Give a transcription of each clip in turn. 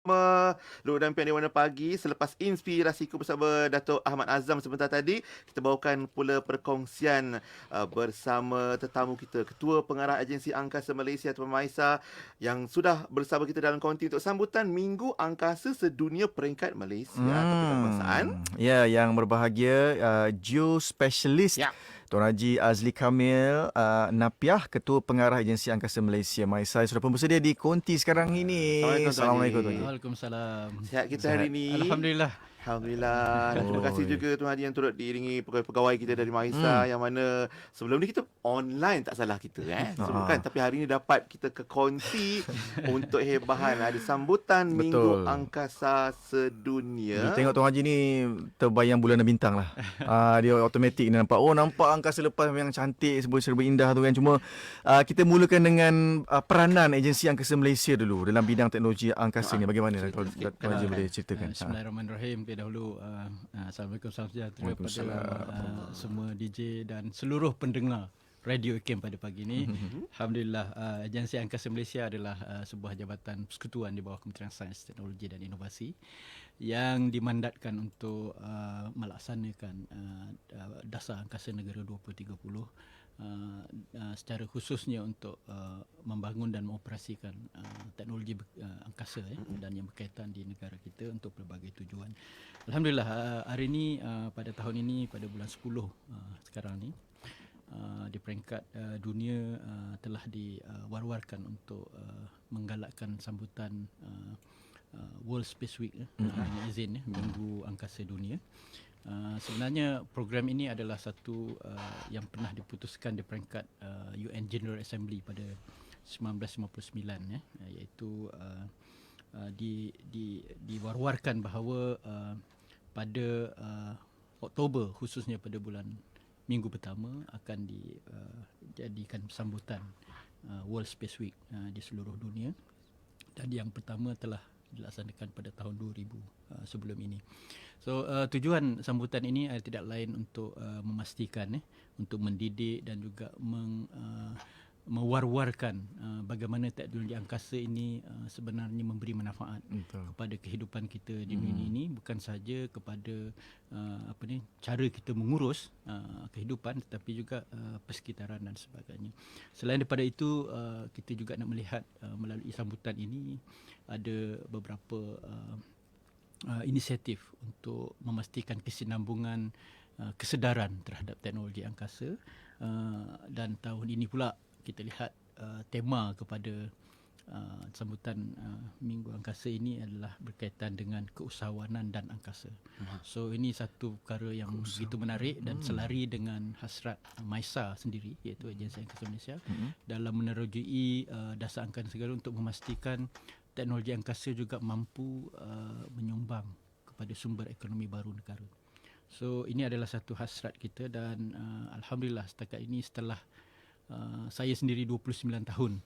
Luk dan Pian di Warna Pagi. Selepas inspirasiku bersama Dato' Ahmad Azam sebentar tadi, kita bawakan pula perkongsian bersama tetamu kita, Ketua Pengarah Agensi Angkasa Malaysia Tuan Maisa, yang sudah bersama kita dalam konti untuk sambutan Minggu Angkasa Sedunia Peringkat Malaysia. Topik kebangsaan. Ya, yang berbahagia geospecialist Ya. Tuan Haji Azli Kamil Napiah, Ketua Pengarah Agensi Angkasa Malaysia. Maisai sudah pun bersedia di konti sekarang ini. Assalamualaikum Tuan Haji. Assalamualaikum Tuan Haji. Waalaikumsalam. Sihat kita hari Sihat. ini? Alhamdulillah. Alhamdulillah. Dan terima kasih Oi. juga Tuan Haji yang turut diiringi pegawai-pegawai kita dari Mahisa, yang mana sebelum ni kita online, tak salah kita semua kan, tapi hari ni dapat kita ke konti untuk hebahan ada sambutan Minggu Betul. Angkasa Sedunia. Tengok Tuan Haji ni terbayang bulan dan bintang lah. Dia automatik ni nampak. Oh, nampak angkasa lepas yang cantik, serba indah tu kan. Cuma kita mulakan dengan peranan Agensi Angkasa Malaysia dulu dalam bidang teknologi angkasa ni. Bagaimana kalau Tuan Haji boleh ceritakan? Bismillahirrahmanirrahim. Dahulu Assalamualaikum, salam sejahtera pada Waalaikumsalam. semua DJ dan seluruh pendengar Radio IKIM pada pagi ini. Alhamdulillah, Agensi Angkasa Malaysia adalah sebuah jabatan persekutuan di bawah Kementerian Sains, Teknologi dan Inovasi yang dimandatkan untuk melaksanakan Dasar Angkasa Negara 2030, secara khususnya untuk membangun dan mengoperasikan teknologi angkasa dan yang berkaitan di negara kita untuk pelbagai tujuan. Alhamdulillah, hari ini pada tahun ini, pada bulan 10 sekarang ni, di peringkat dunia telah diwar-warkan untuk menggalakkan sambutan World Space Week, dengan izin Minggu Angkasa Dunia. Sebenarnya program ini adalah satu yang pernah diputuskan di peringkat UN General Assembly pada 1959, iaitu diwar-warkan bahawa pada Oktober, khususnya pada bulan minggu pertama, akan dijadikan sambutan World Space Week di seluruh dunia, dan yang pertama telah dilaksanakan pada tahun 2000 sebelum ini. So tujuan sambutan ini tidak lain untuk memastikan untuk mendidik dan juga mewar-warkan bagaimana teknologi angkasa ini sebenarnya memberi manfaat kepada kehidupan kita di dunia ini, bukan sahaja kepada cara kita mengurus kehidupan, tetapi juga persekitaran dan sebagainya. Selain daripada itu, kita juga nak melihat melalui sambutan ini ada beberapa inisiatif untuk memastikan kesinambungan kesedaran terhadap teknologi angkasa, dan tahun ini pula kita lihat tema kepada sambutan Minggu Angkasa ini adalah berkaitan dengan keusahawanan dan angkasa. So ini satu perkara yang begitu menarik dan selari dengan hasrat Maisa sendiri, iaitu Agensi Angkasa Malaysia, dalam menerujui dasar angkasa negara untuk memastikan teknologi angkasa juga mampu menyumbang kepada sumber ekonomi baru negara. So ini adalah satu hasrat kita, dan Alhamdulillah setakat ini setelah saya sendiri 29 tahun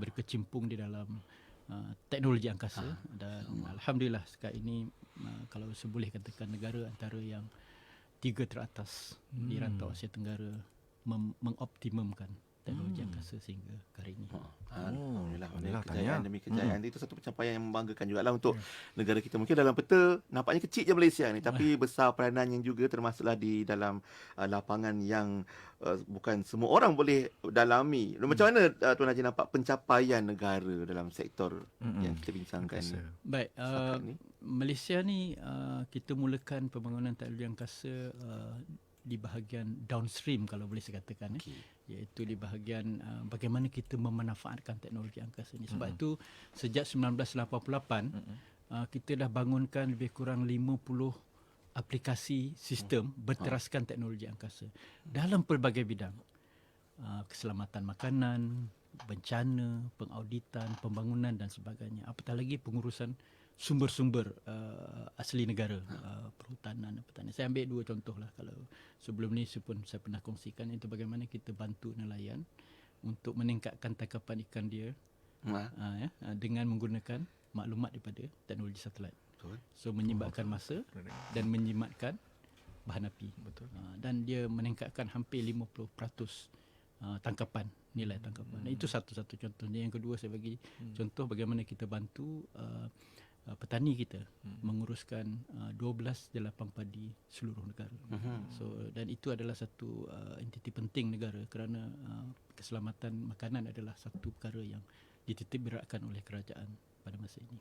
berkecimpung di dalam teknologi angkasa, dan Alhamdulillah sekarang ini kalau boleh katakan negara antara yang 3 teratas di rantau Asia Tenggara mengoptimumkan teknologi angkasa sehingga hari ini. Alhamdulillah, kejayaan demi kejayaan itu satu pencapaian yang membanggakan jugalah untuk negara kita. Mungkin dalam peta nampaknya kecil je Malaysia ni, tapi besar peranan yang juga termasuklah di dalam lapangan yang bukan semua orang boleh dalami. Macam mana Tuan Haji nampak pencapaian negara dalam sektor yang kita bincangkan ni? Baik, Malaysia ni kita mulakan pembangunan teknologi angkasa di bahagian downstream, kalau boleh saya katakan, iaitu di bahagian bagaimana kita memanfaatkan teknologi angkasa ini. Sebab itu sejak 1988 kita dah bangunkan lebih kurang 50 aplikasi sistem berteraskan teknologi angkasa dalam pelbagai bidang. Keselamatan makanan, bencana, pengauditan, pembangunan dan sebagainya. Apatah lagi pengurusan sumber-sumber asli negara, perhutanan dan pertanian. Saya ambil 2 contoh lah. Kalau sebelum ni saya pernah kongsikan, itu bagaimana kita bantu nelayan untuk meningkatkan tangkapan ikan dia dengan menggunakan maklumat daripada teknologi satelit. So menyimatkan masa dan menyimatkan bahan api. Dan dia meningkatkan hampir 50% tangkapan, nilai tangkapan. Itu satu-satu contohnya. Yang kedua, saya bagi contoh bagaimana kita bantu petani kita menguruskan 12 jelapang padi seluruh negara. So dan itu adalah satu entiti penting negara kerana keselamatan makanan adalah satu perkara yang dititik beratkan oleh kerajaan pada masa ini.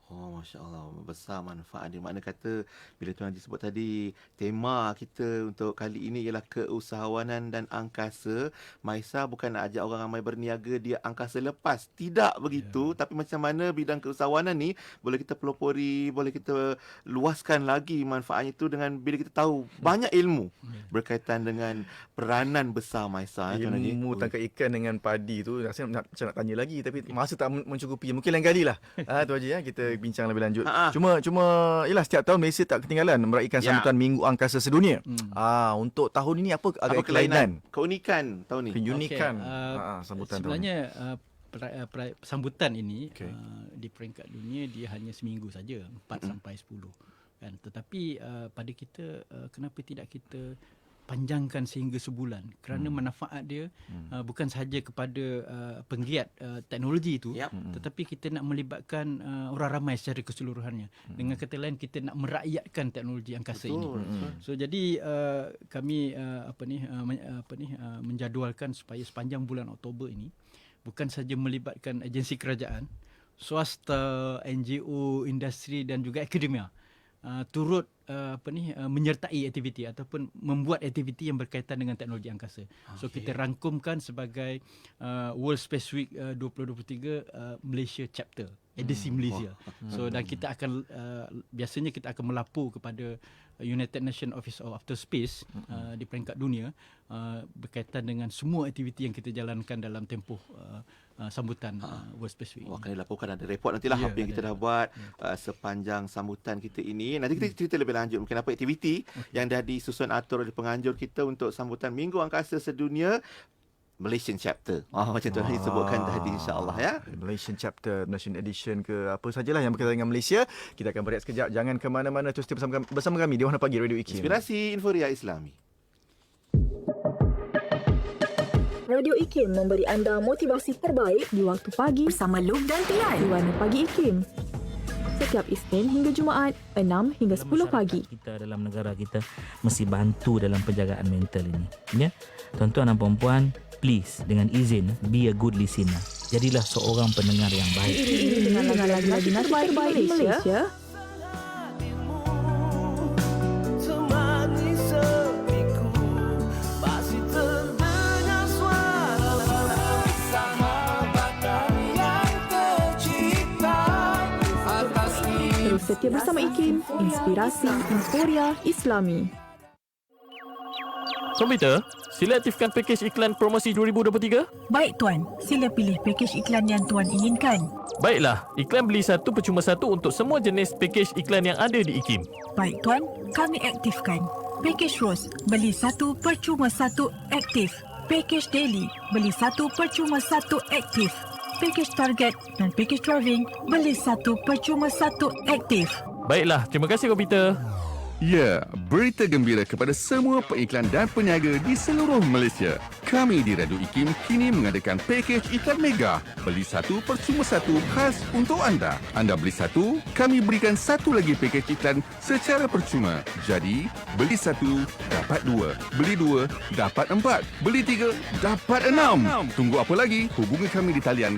Oh, Masya Allah. Besar manfaat dia. Makna kata, bila Tuan Haji sebut tadi, tema kita untuk kali ini ialah keusahawanan dan angkasa. Maisa bukan nak ajak orang ramai berniaga dia angkasa lepas. Tidak begitu. Tapi macam mana bidang keusahawanan ni, boleh kita pelopori, boleh kita luaskan lagi manfaatnya itu dengan bila kita tahu banyak ilmu berkaitan dengan peranan besar Maisa. Tuan Haji. Ilmu tangkap ikan dengan padi tu rasanya nak tanya lagi, tapi masa tak mencukupi. Mungkin lain kali lah Tuan Haji, kita bincang lebih lanjut. Cuma yalah, setiap tahun Malaysia tak ketinggalan meraihkan sambutan Minggu Angkasa Sedunia. Untuk tahun ini apa agak kelainan? Keunikan tahun ni. Keunikan sambutan sebenarnya sambutan ini di peringkat dunia dia hanya seminggu saja, 4 sampai 10 kan. Tetapi pada kita kenapa tidak kita panjangkan sehingga sebulan, kerana manfaat dia bukan sahaja kepada penggiat teknologi itu, tetapi kita nak melibatkan orang ramai secara keseluruhannya. Dengan kata lain, kita nak merakyatkan teknologi angkasa ini. So jadi kami menjadualkan supaya sepanjang bulan Oktober ini bukan sahaja melibatkan agensi kerajaan, swasta, NGO, industri dan juga akademia turut menyertai aktiviti ataupun membuat aktiviti yang berkaitan dengan teknologi angkasa. So kita rangkumkan sebagai World Space Week 2023 Malaysia Chapter, edisi Malaysia. So dan kita akan biasanya kita akan melapor kepada United Nations Office of Outer Space di peringkat dunia berkaitan dengan semua aktiviti yang kita jalankan dalam tempoh sambutan World Space Week. Akan dilaporkan, ada report nantilah apa yang kita dah buat sepanjang sambutan kita ini. Nanti kita cerita lebih lanjut mungkin apa aktiviti yang dah disusun atur oleh penganjur kita untuk sambutan Minggu Angkasa Sedunia Malaysian Chapter. Macam Tuan Haji sebutkan tadi, insya-Allah ya. Malaysian Chapter, Malaysian Edition ke apa sajalah yang berkaitan dengan Malaysia. Kita akan berehat sekejap. Jangan ke mana-mana, terus bersama kami di Warna Pagi Radio IKIM. Inspirasi Inforia Islami. Radio IKIM memberi anda motivasi terbaik di waktu pagi bersama Luke dan Tian di Warna Pagi IKIM. Setiap Isnin hingga Jumaat 6 hingga 10 pagi. Kita dalam negara kita mesti bantu dalam penjagaan mental ini. Ya, tuan-tuan dan puan-puan, please dengan izin be a good listener. Jadilah seorang pendengar yang baik. Diiringi dengan lagu-lagu terbaik di Malaysia. Setia bersama IKIM, Inspirasi Inforia Islami. Komputer, sila aktifkan pakej iklan promosi 2023. Baik Tuan, sila pilih pakej iklan yang Tuan inginkan. Baiklah, iklan beli satu percuma satu untuk semua jenis pakej iklan yang ada di IKIM. Baik Tuan, kami aktifkan. Pakej Rose, beli satu percuma satu aktif. Pakej Daily, beli satu percuma satu aktif. Pakej Target dan pakej Driving, beli satu percuma satu aktif. Baiklah, terima kasih komputer. Ya, berita gembira kepada semua pengiklan dan peniaga di seluruh Malaysia. Kami di Radio IKIM kini mengadakan pakej iklan mega. Beli satu percuma satu khas untuk anda. Anda beli satu, kami berikan satu lagi pakej iklan secara percuma. Jadi, beli satu, dapat dua. Beli dua, dapat empat. Beli tiga, dapat enam. Tunggu apa lagi? Hubungi kami di talian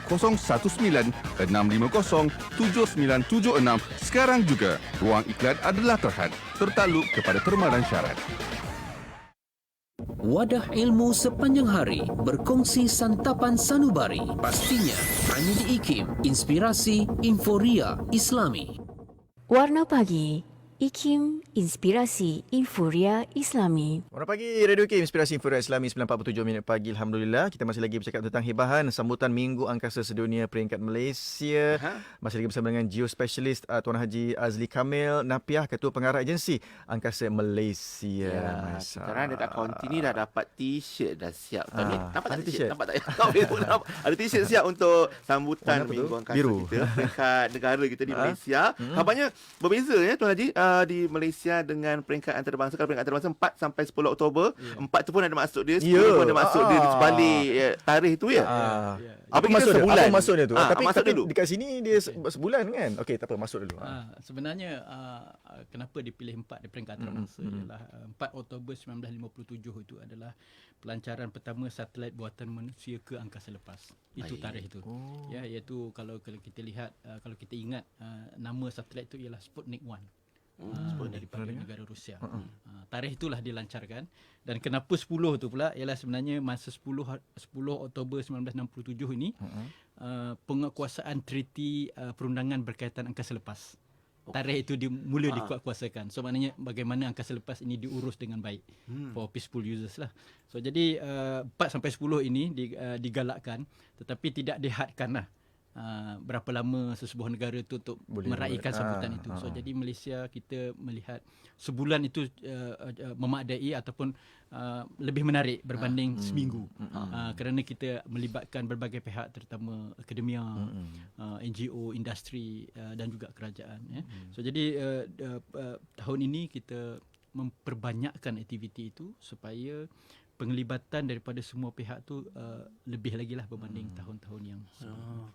019-650-7976 sekarang juga. Ruang iklan adalah terhad, tertakluk kepada terma dan syarat. Wadah ilmu sepanjang hari, berkongsi santapan sanubari. Pastinya hanya di IKIM, Inspirasi Inforia Islami. Warna Pagi IKIM, Inspirasi Inforia Islami. Warna Pagi Radio IKIM, Inspirasi Inforia Islami, 9.47 minit pagi. Alhamdulillah, kita masih lagi bercakap tentang hebahan sambutan Minggu Angkasa Sedunia peringkat Malaysia. Masih lagi bersama dengan geospesialist Tuan Haji Azli Kamil Napiah, Ketua Pengarah Agensi Angkasa Malaysia. Sekarang dia tak konti ni dah dapat t-shirt dah siap. Nampak tak t-shirt? Nampak tak? Ada t-shirt siap untuk sambutan Minggu Angkasa kita dekat negara kita di Malaysia. Kabarnya berbeza ya Tuan Haji. di Malaysia dengan peringkat antarabangsa. Kalau peringkat antarabangsa 4 sampai 10 Oktober. 4 tu pun ada maksud dia, 10 pun ada maksud dia di sebalik tarikh tu ya. Apa kita maksud dia? sebulan? Apa maksud dia tu? Tapi masuk dulu. dekat sini dia sebulan kan. Okey, tak apa, masuk dulu. Sebenarnya kenapa dipilih 4 di peringkat antarabangsa ialah 4 Oktober 1957 itu adalah pelancaran pertama satelit buatan manusia ke angkasa lepas. Itu tarikh itu. Ya, iaitu kalau kita lihat, kalau kita ingat nama satelit itu ialah Sputnik 1. Daripada negara Rusia. Tarikh itulah dilancarkan. Dan kenapa 10 tu pula ialah sebenarnya masa 10 Oktober 1967 ini penguatkuasaan treaty perundangan berkaitan angkasa lepas. Tarikh itu mula dikuatkuasakan. So maknanya bagaimana angkasa lepas ini diurus dengan baik for peaceful users lah. So jadi 4 sampai 10 ini digalakkan, tetapi tidak dihadkan lah berapa lama sesebuah negara itu untuk meraihkan sambutan itu. So jadi Malaysia kita melihat sebulan itu memadai ataupun lebih menarik berbanding seminggu. Kerana kita melibatkan berbagai pihak, terutama akademia, NGO, industri dan juga kerajaan. So jadi tahun ini kita memperbanyakkan aktiviti itu supaya penglibatan daripada semua pihak tu lebih lagi lah berbanding tahun-tahun yang sebelum.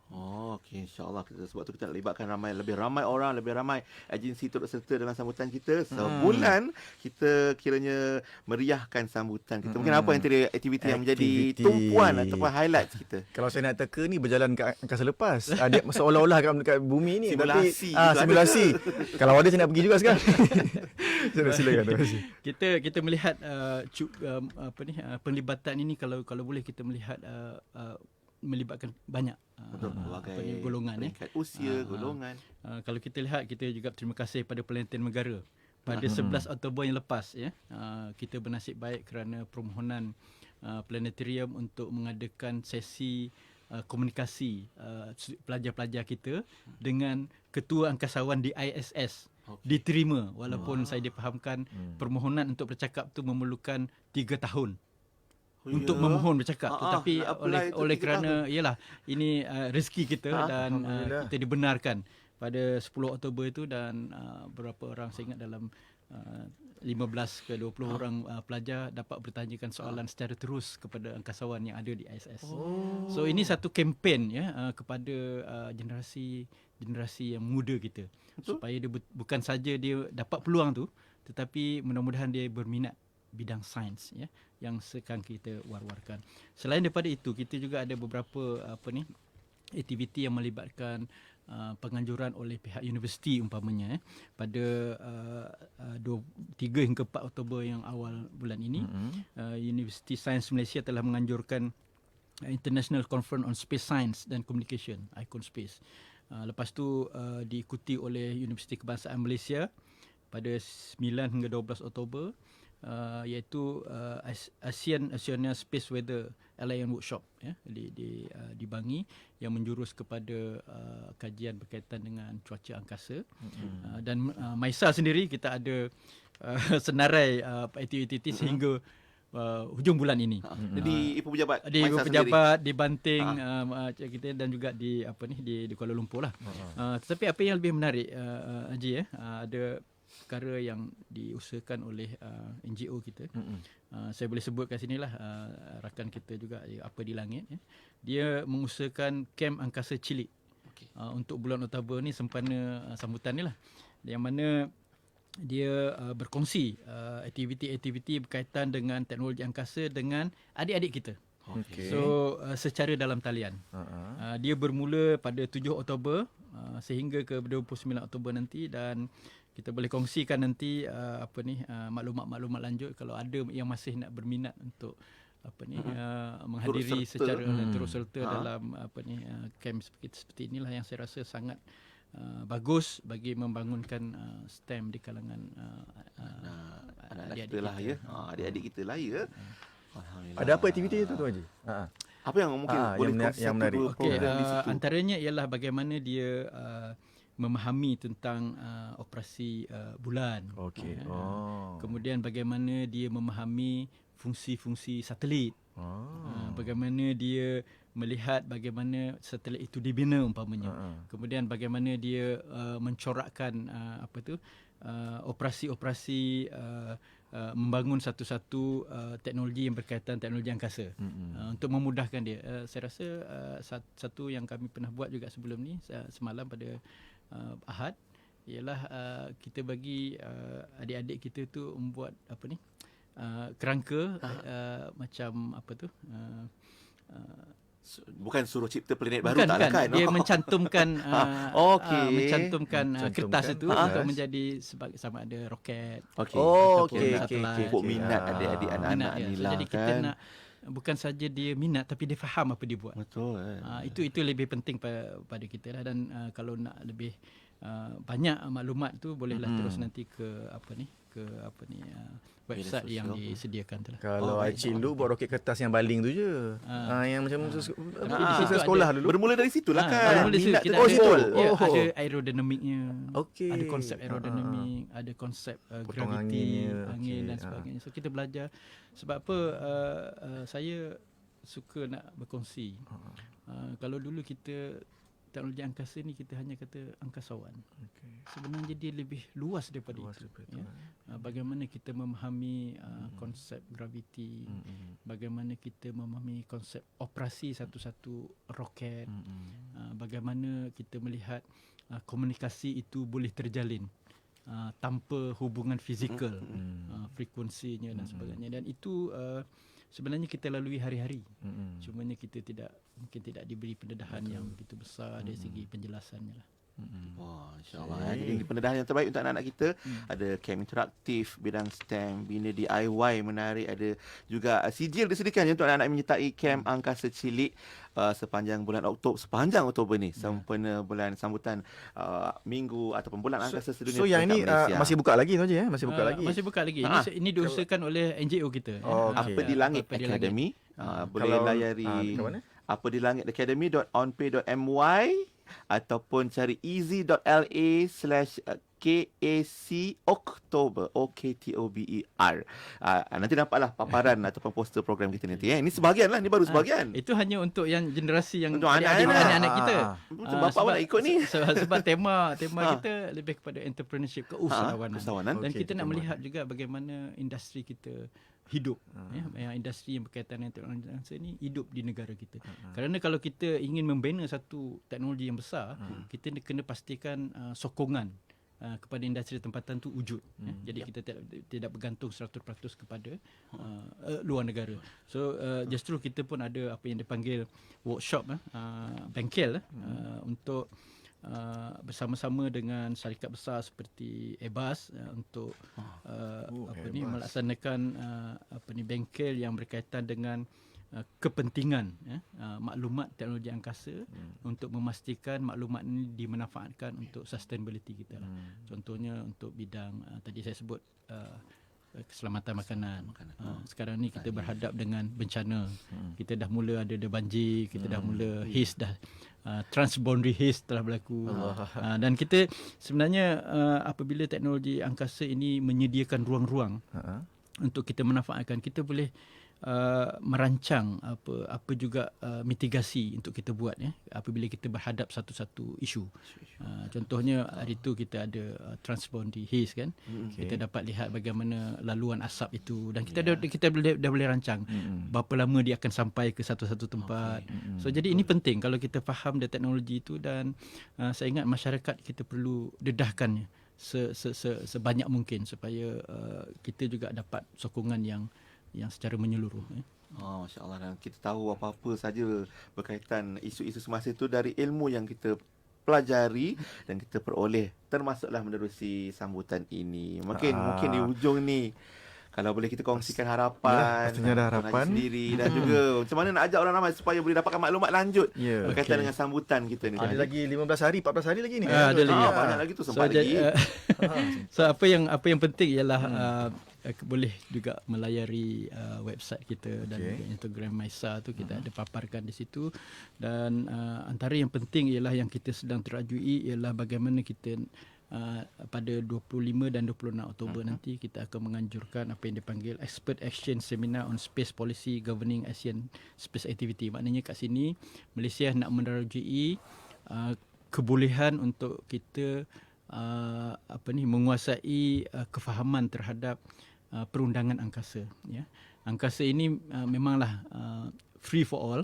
Okey, insya-Allah. Sebab tu kita nak libatkan lebih ramai orang, lebih ramai agensi turut serta dalam sambutan kita. Sebulan kita kiranya meriahkan sambutan kita. Mungkin apa antara aktiviti yang menjadi tumpuan ataupun highlight kita? Kalau saya nak teka ni berjalan ke angkasa lepas. Dia seolah-olah dekat bumi ni. Simulasi. Simulasi. Kalau ada saya nak pergi juga sekarang. Silakan. Terima kasih. Kita melihat penglibatan ini kalau boleh kita melihat melibatkan banyak golongan, usia, golongan. Kalau kita lihat, kita juga terima kasih pada Planetarium Negara pada 11 Oktober yang lepas kita bernasib baik kerana permohonan planetarium untuk mengadakan sesi komunikasi pelajar-pelajar kita dengan ketua angkasawan di ISS. Diterima walaupun saya difahamkan permohonan untuk bercakap tu memerlukan 3 tahun untuk memohon bercakap, tetapi oleh kerana ialah ini rezeki kita dan kita dibenarkan pada 10 Oktober itu, dan beberapa orang saya ingat dalam 15 ke 20 orang pelajar dapat bertanyakan soalan secara terus kepada angkasawan yang ada di ISS. So ini satu kempen kepada generasi yang muda kita. Supaya dia bukan saja dia dapat peluang tu, tetapi mudah-mudahan dia berminat bidang sains yang sekarang kita war-warkan. Selain daripada itu, kita juga ada beberapa aktiviti yang melibatkan penganjuran oleh pihak universiti umpamanya pada 3 hingga 4 Oktober yang awal bulan ini. Universiti Sains Malaysia telah menganjurkan International Conference on Space Science and Communication, ICON Space. Lepas tu diikuti oleh Universiti Kebangsaan Malaysia pada 9 hingga 12 Oktober, iaitu Oceania Space Weather Alliance Workshop di Bangi, yang menjurus kepada kajian berkaitan dengan cuaca angkasa. Dan Maisa sendiri kita ada senarai aktiviti sehingga hujung bulan ini. Di Ibu Pejabat, di Banting kita, dan juga di Kuala Lumpur lah. Tetapi apa yang lebih menarik, Haji, ada perkara yang diusahakan oleh NGO kita. Saya boleh sebut kat sinilah, rakan kita juga Apa di Langit. Dia mengusahakan kem angkasa cilik untuk bulan Oktober ni, sempena sambutan ni lah, yang mana dia berkongsi aktiviti-aktiviti berkaitan dengan teknologi angkasa dengan adik-adik kita. So secara dalam talian. Dia bermula pada 7 Oktober sehingga ke 29 Oktober nanti, dan kita boleh kongsikan nanti maklumat-maklumat lanjut kalau ada yang masih nak berminat untuk menghadiri secara terus serta dalam camp seperti inilah, yang saya rasa sangat bagus bagi membangunkan STEM di kalangan adik-adik kita lah adik-adik kita lah ya. Ada apa aktiviti itu tu Haji? Apa yang mungkin boleh yang menarik? Antaranya ialah bagaimana dia memahami tentang operasi bulan. Kemudian bagaimana dia memahami fungsi-fungsi satelit. Bagaimana dia melihat bagaimana satelit itu dibina umpamanya. Kemudian bagaimana dia mencorakkan operasi-operasi membangun satu-satu teknologi yang berkaitan teknologi angkasa untuk memudahkan dia. Saya rasa satu yang kami pernah buat juga sebelum ni semalam pada Ahad ialah kita bagi adik-adik kita tu membuat kerangka macam bukan suruh cipta planet baru, tak kan? Dia mencantumkan mencantumkan kertas itu Yes. untuk menjadi sama ada roket Okey. satelit. Pupuk minat adik-adik anak-anak Minat, ni so, lah jadi kita nak bukan saja dia minat tapi dia faham apa dia buat. Betul. Itu lebih penting pada kita lah. Dan kalau nak lebih banyak maklumat tu bolehlah terus nanti ke website yang disediakan tu lah. Kalau Acik dulu buat roket kertas yang baling tu je. Yang macam di situ sekolah ada- dulu. Bermula dari situlah kan. Bermula situ Minat kita tu ada aerodinamiknya. Okey. Ada konsep aerodinamik, ada konsep Potong graviti, anginnya. angin Okey, dan sebagainya. So kita belajar sebab apa saya suka nak berkongsi. Kalau dulu kita teknologi angkasa ni kita hanya kata angkasawan. Sebenarnya dia lebih luas daripada itu. Bagaimana kita memahami konsep graviti, bagaimana kita memahami konsep operasi satu-satu roket, bagaimana kita melihat komunikasi itu boleh terjalin tanpa hubungan fizikal, frekuensinya dan sebagainya. Dan itu sebenarnya kita lalui hari-hari. Cumanya kita mungkin tidak diberi pendedahan yang begitu besar dari segi penjelasannya lah. Wah, insyaAllah. Jadi pendedahan yang terbaik untuk anak-anak kita. Ada camp interaktif, bidang STEM, bina DIY menarik. Ada juga sijil disediakan untuk anak-anak menyertai camp angkasa cilik sepanjang bulan Oktober ni. Sempena bulan sambutan minggu ataupun bulan angkasa sedunia. So yang ini masih buka lagi tu je Masih buka lagi. Masih buka lagi. Ini diusahakan oleh NGO kita. Apa di Langit Academy. Boleh layari apa di Langit Academy.onpay.my ataupun cari easy.la/KAC Oktober OKTOBER. Nanti nampaklah paparan ataupun poster program kita nanti. Ini sebahagian lah, ini baru sebahagian. Itu hanya untuk yang generasi yang untuk anak-anak kita. Bapa awak nak ikut ni. Sebab tema kita lebih kepada entrepreneurship, keusahawanan. Dan kita nak melihat juga bagaimana industri kita hidup. Industri yang berkaitan dengan teknologi angkasa ini hidup di negara kita. Kerana kalau kita ingin membina satu teknologi yang besar, kita kena pastikan sokongan kepada industri tempatan tu wujud. Jadi kita tidak bergantung 100% kepada luar negara. So justru kita pun ada apa yang dipanggil workshop, bengkel untuk bersama-sama dengan syarikat besar seperti Airbus untuk melaksanakan bengkel yang berkaitan dengan kepentingan maklumat teknologi angkasa untuk memastikan maklumat ini dimanfaatkan untuk sustainability kita lah. Contohnya untuk bidang tadi saya sebut keselamatan makanan. Sekarang ni kita berhadap dengan bencana. Kita dah mula ada banjir, kita dah mula haze dah. Transboundary haze telah berlaku. Dan kita sebenarnya apabila teknologi angkasa ini menyediakan ruang-ruang untuk kita manfaatkan, kita boleh merancang apa juga mitigasi untuk kita buat apabila kita berhadap satu-satu isu. Contohnya hari itu kita ada transboundary haze kan. Kita dapat lihat bagaimana laluan asap itu dan kita dah boleh rancang berapa lama dia akan sampai ke satu-satu tempat. So jadi ini penting kalau kita faham the teknologi itu, dan saya ingat masyarakat kita perlu dedahkannya sebanyak mungkin supaya kita juga dapat sokongan yang secara menyeluruh. Masya Allah. Dan kita tahu apa-apa saja berkaitan isu-isu semasa itu dari ilmu yang kita pelajari dan kita peroleh, termasuklah menerusi sambutan ini. Mungkin di ujung ni kalau boleh kita kongsikan harapan, pastinya ada harapan sendiri dan juga macam mana nak ajak orang ramai supaya boleh dapatkan maklumat lanjut berkaitan dengan sambutan kita ni. Ada lagi 15 hari, 14 hari lagi ni. Ada lagi. Banyak lagi tu, sempat lagi. So apa yang penting ialah boleh juga melayari website kita dan Instagram Maisa tu kita ada paparkan di situ. Dan antara yang penting ialah yang kita sedang terajui ialah bagaimana kita pada 25 dan 26 Oktober nanti kita akan menganjurkan apa yang dipanggil Expert Exchange Seminar on Space Policy Governing ASEAN Space Activity. Maknanya kat sini Malaysia nak menerajui kebolehan untuk kita menguasai kefahaman terhadap perundangan angkasa. Ya. Angkasa ini memanglah free for all,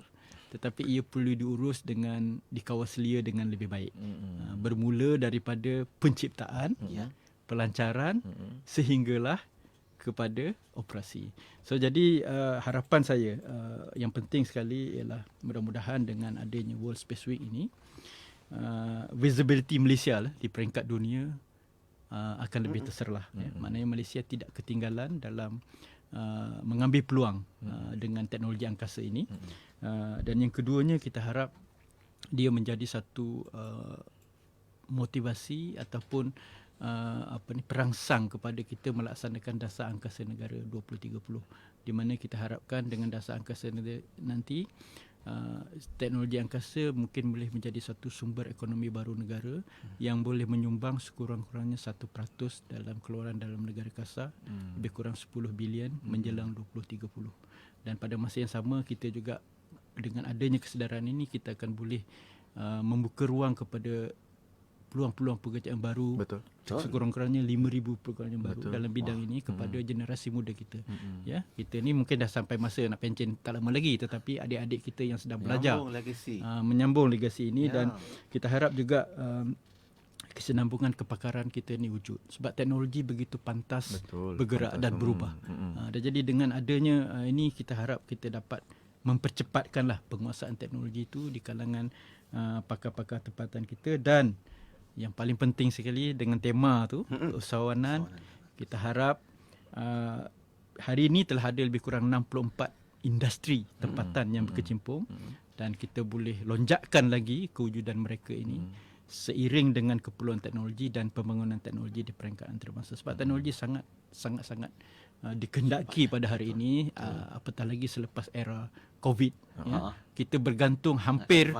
tetapi ia perlu diurus dengan dikawal selia dengan lebih baik. Bermula daripada penciptaan, pelancaran sehinggalah kepada operasi. So jadi harapan saya yang penting sekali ialah mudah-mudahan dengan adanya World Space Week ini visibility Malaysia di peringkat dunia akan lebih terserlah. Maknanya Malaysia tidak ketinggalan dalam mengambil peluang dengan teknologi angkasa ini. Dan yang keduanya kita harap dia menjadi satu motivasi ataupun perangsang kepada kita melaksanakan dasar angkasa negara 2030, di mana kita harapkan dengan dasar angkasa nanti teknologi angkasa mungkin boleh menjadi satu sumber ekonomi baru negara yang boleh menyumbang sekurang-kurangnya 1% dalam keluaran dalam negara kasar, lebih kurang 10 bilion menjelang 2030. Dan pada masa yang sama kita juga dengan adanya kesedaran ini kita akan boleh membuka ruang kepada peluang-peluang pekerjaan baru. Betul. Sekurang-kurangnya 5,000 pekerjaan baru dalam bidang ini kepada generasi muda kita. Ya, kita ni mungkin dah sampai masa nak pencen tak lama lagi, tetapi adik-adik kita yang sedang belajar menyambung legasi ini dan kita harap juga kesinambungan kepakaran kita ni wujud, sebab teknologi begitu pantas bergerak dan berubah. Dan jadi dengan adanya ini kita harap kita dapat mempercepatkanlah penguasaan teknologi itu di kalangan pakar-pakar tempatan kita. Dan yang paling penting sekali dengan tema tu keusahawanan, kita harap hari ini telah ada lebih kurang 64 industri tempatan yang berkecimpung dan kita boleh lonjakkan lagi kewujudan mereka ini seiring dengan keperluan teknologi dan pembangunan teknologi di peringkat antarabangsa. Sebab teknologi sangat dikehendaki pada hari ini, apatah lagi selepas era COVID. Kita bergantung hampir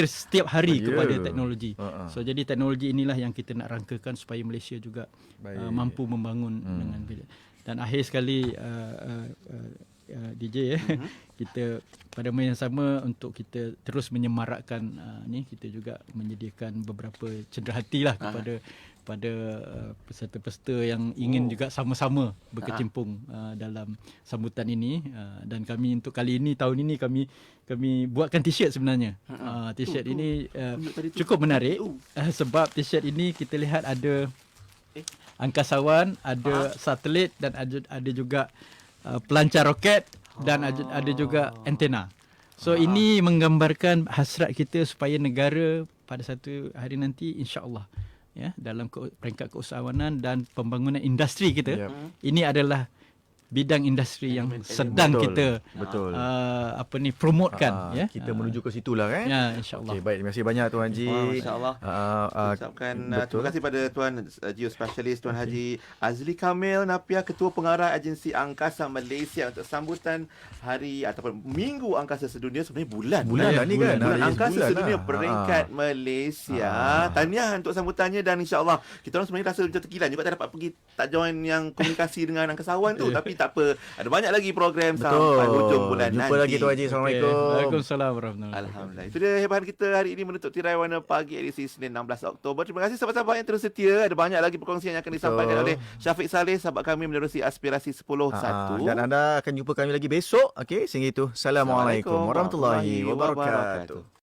setiap hari kepada teknologi. So jadi teknologi inilah yang kita nak rangkakan supaya Malaysia juga mampu membangun dengan bila. Dan akhir sekali DJ kita pada masa yang sama untuk kita terus menyemarakkan ni, kita juga menyediakan beberapa cenderahatilah kepada peserta-peserta yang ingin juga sama-sama berkecimpung dalam sambutan ini. Dan kami untuk kali ini, tahun ini kami buatkan t-shirt sebenarnya. T-shirt ini cukup menarik sebab t-shirt ini kita lihat ada angkasawan, ada satelit dan ada juga pelancar roket dan ada juga antena. So ini menggambarkan hasrat kita supaya negara pada satu hari nanti insya-Allah dalam peringkat keusahawanan dan pembangunan industri kita, ini adalah bidang industri yang sedang kita promotekan. Kita menuju ke situlah kan. Ya, insya-Allah. Okey, baik, terima kasih banyak Tuan Haji. Masya-Allah. Ucapkan terima kasih pada Tuan Geospecialist Tuan Haji Azli Kamil Napia, Ketua Pengarah Agensi Angkasa Malaysia untuk sambutan hari ataupun Minggu Angkasa Sedunia. Sebenarnya bulan dah ni kan. Bulan Angkasa Sedunia peringkat Malaysia. Tahniah untuk sambutannya dan insya-Allah kita orang sebenarnya rasa macam terkilan juga tak dapat pergi, tak join yang komunikasi dengan angkasawan tu, tapi tak apa, ada banyak lagi program sampai hujung bulan nanti. Jumpa lagi Tuan Haji. Assalamualaikum. Waalaikumsalam warahmatullahi wabarakatuh. Alhamdulillah. Itu dia hebahan kita hari ini menutup tirai warna pagi edisi Senin 16 Oktober. Terima kasih sahabat-sahabat yang terus setia. Ada banyak lagi perkongsian yang akan disampaikan oleh Syafiq Saleh, sahabat kami menerusi Aspirasi 10.1. Dan anda akan jumpa kami lagi besok. Okey, sehingga itu. Assalamualaikum warahmatullahi wabarakatuh.